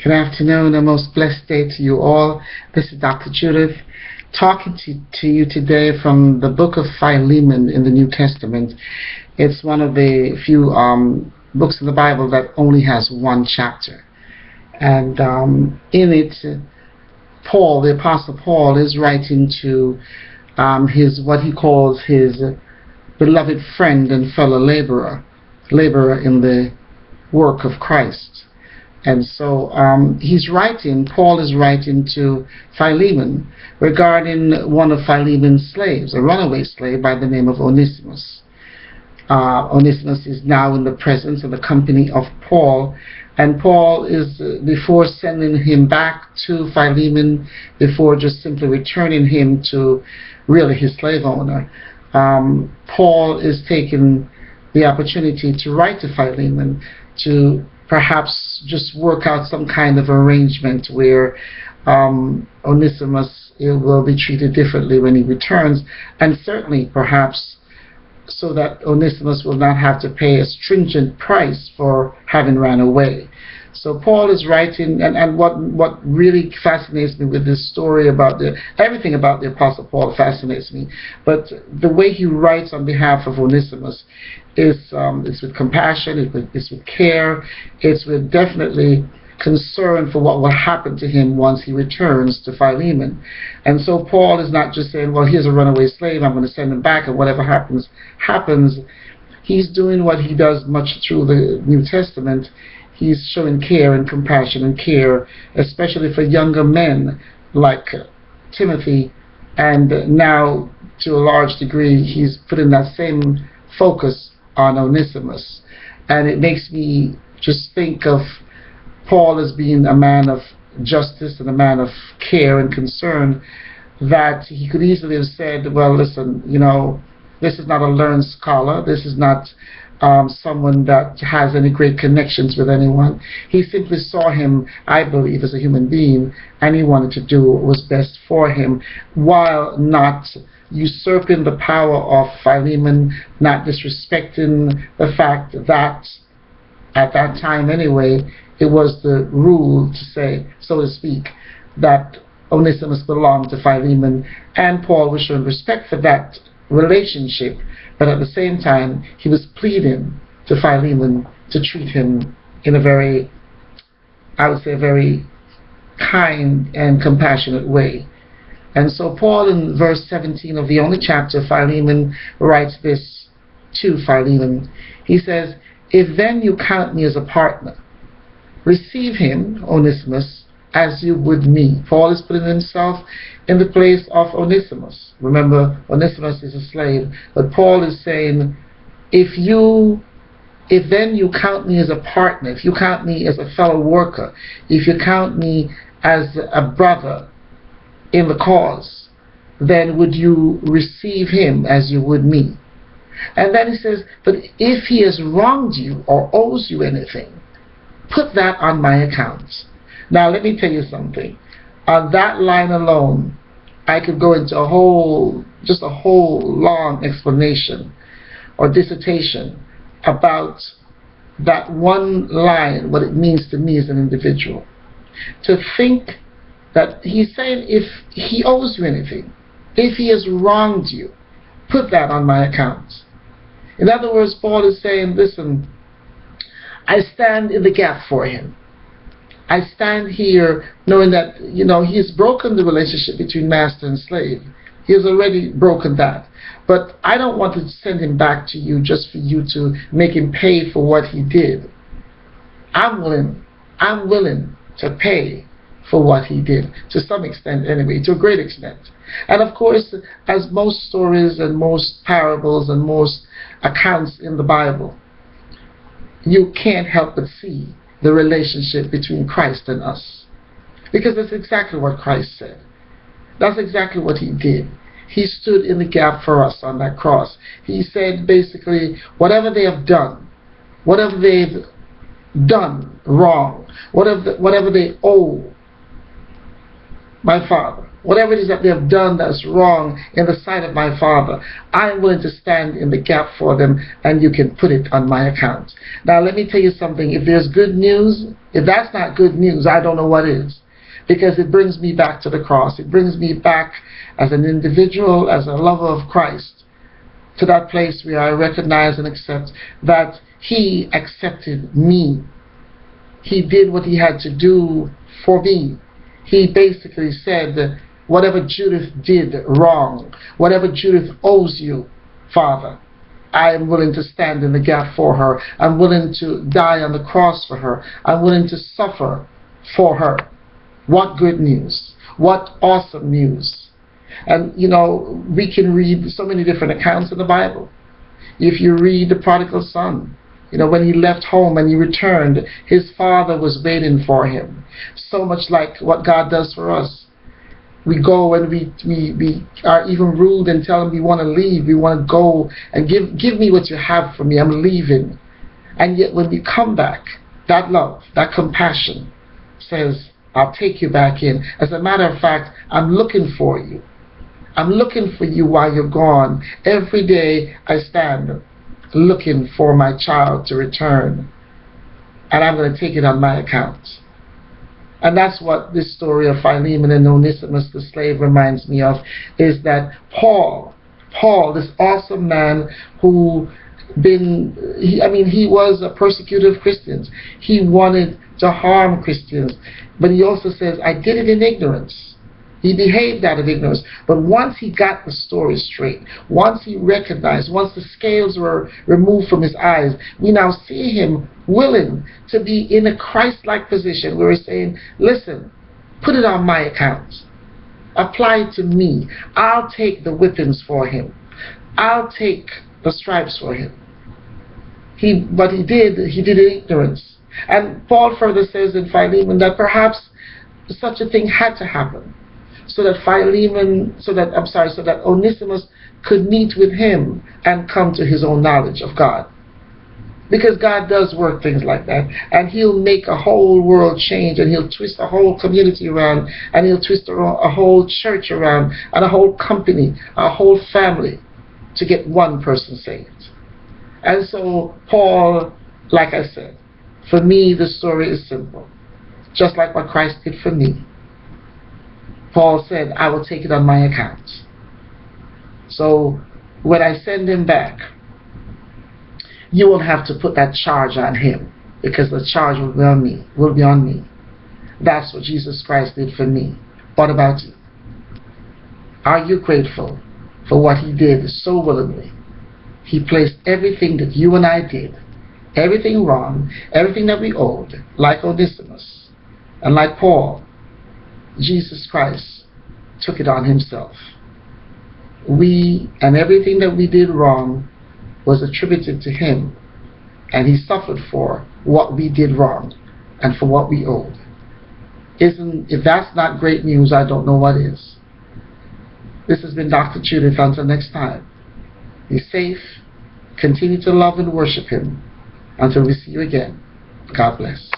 Good afternoon, a most blessed day to you all. This is Dr. Judith talking to you today from the book of Philemon in the New Testament. It's one of the few books in the Bible that only has one chapter. And in it, Paul, the Apostle Paul, is writing to what he calls his beloved friend and fellow laborer in the work of Christ. And so Paul is writing to Philemon regarding one of Philemon's slaves, a runaway slave by the name of Onesimus. Onesimus is now in the presence of the company of Paul, and Paul is, before sending him back to Philemon, before just simply returning him to really his slave owner, Paul is taking the opportunity to write to Philemon to perhaps just work out some kind of arrangement where Onesimus will be treated differently when he returns, and certainly perhaps so that Onesimus will not have to pay a stringent price for having ran away. So Paul is writing, and what really fascinates me with this story about everything about the Apostle Paul fascinates me, but the way he writes on behalf of Onesimus is with compassion, it's with care, it's with definitely concern for what will happen to him once he returns to Philemon. And so Paul is not just saying, well, here's a runaway slave, I'm going to send him back, and whatever happens. He's doing what he does much through the New Testament. He's showing care and compassion and care, especially for younger men like Timothy, and now to a large degree he's putting that same focus on Onesimus. And it makes me just think of Paul as being a man of justice and a man of care and concern, that he could easily have said, well, listen, this is not a learned scholar, this is not someone that has any great connections with anyone. He simply saw him, I believe, as a human being, and he wanted to do what was best for him, while not usurping the power of Philemon, not disrespecting the fact that at that time anyway, it was the rule to say, so to speak, that Onesimus belonged to Philemon, and Paul was showing respect for that relationship, but at the same time he was pleading to Philemon to treat him in a very, I would say, a very kind and compassionate way. And so Paul, in verse 17 of the only chapter, Philemon, writes this to Philemon. He says, if then you count me as a partner, receive him, Onesimus, as you would me. Paul is putting himself in the place of Onesimus. Remember, Onesimus is a slave, but Paul is saying, if then you count me as a partner, if you count me as a fellow worker, if you count me as a brother in the cause, then would you receive him as you would me? And then he says, but if he has wronged you or owes you anything, put that on my account. Now let me tell you something. On that line alone, I could go into a whole long explanation or dissertation about that one line, what it means to me as an individual. To think that he's saying, if he owes you anything, if he has wronged you, put that on my account. In other words, Paul is saying, listen, I stand in the gap for him. I stand here knowing that, he has broken the relationship between master and slave. He has already broken that. But I don't want to send him back to you just for you to make him pay for what he did. I'm willing to pay for what he did, to some extent anyway, to a great extent. And of course, as most stories and most parables and most accounts in the Bible, you can't help but see the relationship between Christ and us. Because that's exactly what Christ said. That's exactly what he did. He stood in the gap for us on that cross. He said basically, whatever they have done, whatever they've done wrong, whatever they owe my Father, whatever it is that they have done that's wrong in the sight of my Father, I'm willing to stand in the gap for them, and you can put it on my account. Now let me tell you something. If there's good news If that's not good news, I don't know what is. Because it brings me back to the cross. It brings me back as an individual, as a lover of Christ, to that place where I recognize and accept that He accepted me. He did what He had to do for me. He basically said, whatever Judith did wrong, whatever Judith owes you, Father, I am willing to stand in the gap for her. I'm willing to die on the cross for her. I'm willing to suffer for her. What good news. What awesome news. And, you know, we can read so many different accounts in the Bible. If you read the prodigal son, you know, when he left home and he returned, his father was waiting for him. So much like what God does for us. We go and we are even rude and tell him we want to leave. We want to go and give me what you have for me. I'm leaving. And yet when we come back, that love, that compassion says, I'll take you back in. As a matter of fact, I'm looking for you. I'm looking for you while you're gone. Every day I stand looking for my child to return. And I'm going to take it on my account. And that's what this story of Philemon and Onesimus the slave reminds me of, is that Paul, this awesome man who he was a persecutor of Christians. He wanted to harm Christians. But he also says, I did it in ignorance. He behaved out of ignorance. But once he got the story straight, once he recognized, once the scales were removed from his eyes, we now see him willing to be in a Christ-like position where he's saying, listen, put it on my account. Apply it to me. I'll take the whippings for him. I'll take the stripes for him. But he did in ignorance. And Paul further says in Philemon that perhaps such a thing had to happen, so that Onesimus could meet with him and come to his own knowledge of God. Because God does work things like that, and He'll make a whole world change, and He'll twist a whole community around, and He'll twist a whole church around, and a whole company, a whole family, to get one person saved. And so Paul, like I said, for me the story is simple. Just like what Christ did for me. Paul said, I will take it on my account. So when I send him back, you won't have to put that charge on him, because the charge will be on me. That's what Jesus Christ did for me. What about you? Are you grateful for what He did so willingly? He placed everything that you and I did, everything wrong, everything that we owed, like Onesimus and like Paul, Jesus Christ took it on Himself. We and everything that we did wrong was attributed to Him, and He suffered for what we did wrong and for what we owed. If that's not great news, I don't know what is. This has been Dr. Judith. Until next time, be safe, continue to love and worship Him until we see you again. God bless.